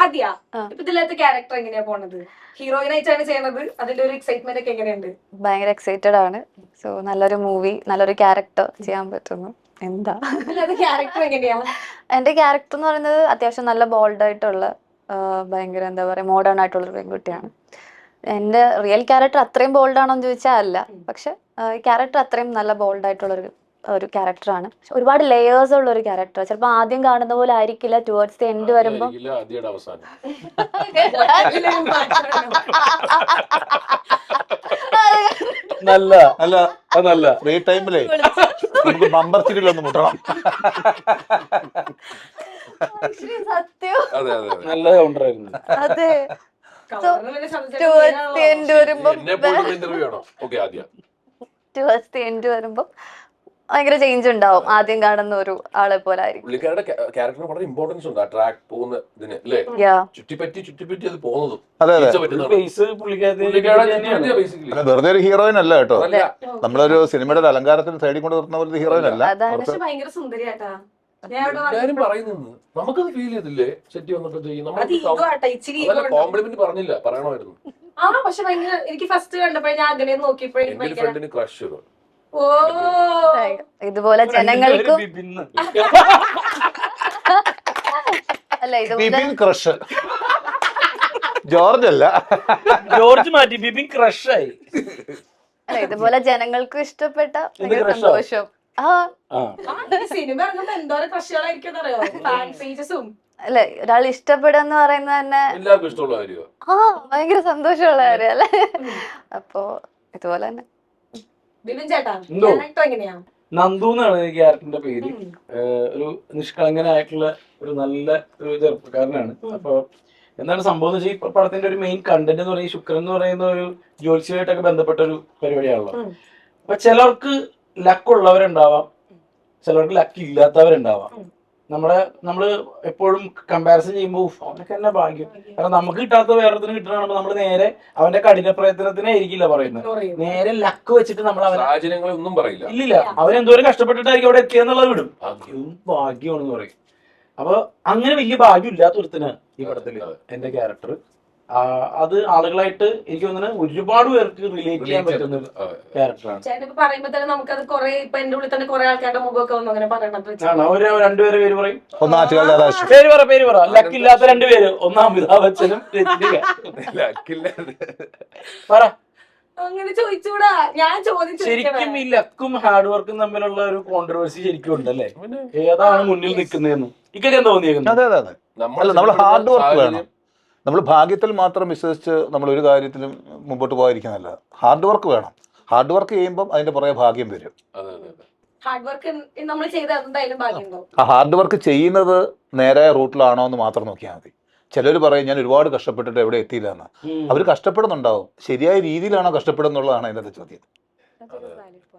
ആദ്യ ഇപ്പൊ ഇതിലത്തെ ക്യാരക്ടർ എങ്ങനെയാ പോണത്? ഹീറോയിൻ ആയിട്ടാണ് ചെയ്യണത്. അതിന്റെ ഒരു എക്സൈറ്റ്മെന്റ് ഒക്കെ എങ്ങനെയുണ്ട്? ഭയങ്കര എക്സൈറ്റഡ് ആണ്. സോ നല്ലൊരു മൂവി, നല്ലൊരു ക്യാരക്ടർ ചെയ്യാൻ പറ്റുന്നു. എന്താ ക്യാരക്ടർ എങ്ങനെയാ? എന്റെ ക്യാരക്ടർ എന്ന് പറയുന്നത് അത്യാവശ്യം നല്ല ബോൾഡ് ആയിട്ടുള്ള ഭയങ്കര എന്താ പറയാ മോഡേൺ ആയിട്ടുള്ളൊരു പെൺകുട്ടിയാണ്. എന്റെ റിയൽ ക്യാരക്ടർ അത്രയും ബോൾഡ് ആണോ എന്ന് ചോദിച്ചാൽ അല്ല, പക്ഷെ ക്യാരക്ടർ അത്രയും നല്ല ബോൾഡ് ആയിട്ടുള്ളൊരു ക്യാരക്ടറാണ്. ഒരുപാട് ലേയേഴ്സ് ഉള്ള ഒരു ക്യാരക്ടർ. ചിലപ്പോൾ ആദ്യം കാണുന്ന പോലെ ആയിരിക്കില്ല, ടുവേർഡ്സ് ദി എൻഡ് വരുമ്പോൾ നല്ല അല്ല അതല്ല ഫ്രീ ടൈമിലേ നമുക്ക് ബമ്പർ ചിരിയിലൊന്ന് മുട്ടണം. സത്യം നല്ല കൗണ്ടറായിരുന്നു. അതെ, ടുവേർഡ്സ് ദി എൻഡ് വരുമ്പോ ഭയങ്കര ചേഞ്ച് ഉണ്ടാവും. ആദ്യം കാണുന്ന ഒരു ആളെ പോലെ ആയിരിക്കും. ക്യാരക്ടറിന് വളരെ ഇമ്പോർട്ടൻസ് ഉണ്ട് ആ ട്രാക്ക് പോകുന്ന ഇതിന് അല്ലേ? ചുറ്റിപ്പറ്റി അത് പോകുന്നതും. അതെ വെറുതെ ഒരു ഹീറോയിൻ അല്ല കേട്ടോ. നമ്മളൊരു സിനിമയുടെ ഒരു അലങ്കാരത്തിന് സൈഡിൽ കൊണ്ട് നിർത്തുന്ന പോലത്തെ ഹീറോയിൻ അല്ല. ഭയങ്കര സുന്ദരിയാട്ടാ. എല്ലാരും പറയുന്നു, നമുക്കത് ഫീൽ ചെയ്തില്ലേ സെറ്റ് വന്നിട്ട് കോംപ്ലിമെന്റ് പറഞ്ഞില്ല, പറയണമായിരുന്നു. പക്ഷെ ഭയങ്കര എനിക്ക് ഫസ്റ്റ് കണ്ടപ്പോഴേ ഞാൻ അങ്ങനെ നോക്കിയപ്പോഴേ ഫ്രണ്ടിന് ക്രഷ്. ഓ ഇതുപോലെ ജനങ്ങൾക്കും അല്ല ഇതുപോലെ ക്രഷ് ജോർജ് അല്ല, ജോർജ് മാറ്റി ബിബിൻ ക്രഷായി. അല്ല ഇതുപോലെ ജനങ്ങൾക്കും ഇഷ്ടപ്പെട്ട ഭയങ്കര സന്തോഷം. സിനിമ ഇറങ്ങുമ്പോ എന്തോരം ക്രഷുകളായിരിക്കും അറിയോ? ഫാൻ പേജസും അല്ലെ, ഒരാൾ ഇഷ്ടപ്പെടുന്ന പറയുന്നത് തന്നെ എല്ലാവർക്കും ഇഷ്ടമുള്ള കാര്യമാണ്. ഭയങ്കര സന്തോഷമുള്ള കാര്യം അല്ലെ. അപ്പൊ ഇതുപോലെ തന്നെ ബിബിൻ ചേട്ടാ ക്യാരക്ടർ എങ്ങനെയാ? നന്ദു എന്നാണ് ഈ ക്യാരക്ടറിന്റെ പേര്. ഒരു നിഷ്കളങ്കനായിട്ടുള്ള ഒരു നല്ല ഒരു ചെറുപ്പക്കാരനാണ്. അപ്പൊ എന്താണ് സംഭവം എന്ന് വെച്ചാൽ ഈ പടത്തിന്റെ ഒരു മെയിൻ കണ്ടന്റ് എന്ന് പറയുന്നത് ശുക്രൻ എന്ന് പറയുന്ന ഒരു ജ്യോത്സ്യമായിട്ടൊക്കെ ബന്ധപ്പെട്ട ഒരു പരിപാടിയാണല്ലോ. അപ്പൊ ചിലർക്ക് ലക്ക് ഉള്ളവരുണ്ടാവാം, ചിലർക്ക് ലക്ക് ഇല്ലാത്തവരുണ്ടാവാം. നമ്മള് എപ്പോഴും കമ്പാരിസൺ ചെയ്യുമ്പോൾ അവനൊക്കെ തന്നെ ഭാഗ്യം, കാരണം നമുക്ക് കിട്ടാത്ത വേറൊരുത്തിന് കിട്ടണമെന്ന് നമ്മൾ നേരെ അവന്റെ കഠിന പ്രയത്നത്തിനായിരിക്കില്ല പറയുന്നത്, നേരെ ലക്ക് വെച്ചിട്ട് നമ്മൾ സാഹചര്യങ്ങളൊന്നും പറയില്ല. ഇല്ലില്ല, അവരെന്തോരം കഷ്ടപ്പെട്ടിട്ടായിരിക്കും അവിടെ എത്തിയെന്നുള്ളത് വിടും. ഭാഗ്യമാണെന്ന് പറയും. അപ്പൊ അങ്ങനെ വലിയ ഭാഗ്യം ഇല്ലാത്ത ഒരുത്തിന് ഈ പടത്തില് എന്റെ ക്യാരക്ടർ അത് ആളുകളായിട്ട് എനിക്ക് തോന്നുന്നത് ഒരുപാട് പേർക്ക് റിലേറ്റ് ചെയ്യാൻ പറ്റുന്ന ക്യാരക്ടറാണ്. ചേട്ടൻ പറയുമ്പോ തന്നെ നമുക്കത് കുറെ ഇപ്പൊ എന്റെ ഉള്ളിൽ തന്നെ കുറെ ആൾക്കാരുടെ മുഖമൊക്കെ വന്നു അങ്ങനെ പറയണത്. രണ്ടുപേരെ പേര് പറയും. പേര് പറ ലക്കില്ലാത്ത രണ്ടുപേര്. ഒന്ന് അമിതാഭ് ബച്ചനും പറ. അങ്ങനെ ചോദിച്ചൂടാ, ഞാൻ ചോദിച്ചു. ശരിക്കും ഈ ലക്കും ഹാർഡ് വർക്കും തമ്മിലുള്ള ഒരു കോൺട്രവേഴ്സി ശരിക്കും ഉണ്ടല്ലേ? ഏതാണ് മുന്നിൽ നിൽക്കുന്നതെന്ന് ഇക്കൊക്കെ തോന്നിയേക്കുന്നത്? അതെ അതെ അതെ, നമ്മൾ ഹാർഡ് വർക്ക് വേണം. നമ്മൾ ഭാഗ്യത്തിൽ മാത്രം വിശ്വസിച്ച് നമ്മൾ ഒരു കാര്യത്തിലും മുമ്പോട്ട് പോകാതിരിക്കുന്നതല്ല. ഹാർഡ് വർക്ക് വേണം. ഹാർഡ് വർക്ക് ചെയ്യുമ്പോൾ അതിന്റെ പുറകെ ഭാഗ്യം വരും. ഹാർഡ് വർക്ക് നമ്മൾ ചെയ്ത് എന്തായാലും ഭാഗ്യം ഉണ്ടാവും. ആ ഹാർഡ് വർക്ക് ചെയ്യുന്നത് നേരായ റൂട്ടിലാണോ എന്ന് മാത്രം നോക്കിയാൽ മതി. ചിലർ പറയും ഞാൻ ഒരുപാട് കഷ്ടപ്പെട്ടിട്ട് എവിടെ എത്തിയില്ല എന്ന്. അവർ കഷ്ടപ്പെടുന്നുണ്ടാവും, ശരിയായ രീതിയിലാണോ കഷ്ടപ്പെടുന്നുള്ളതാണ് അതിൻ്റെ ചോദ്യം.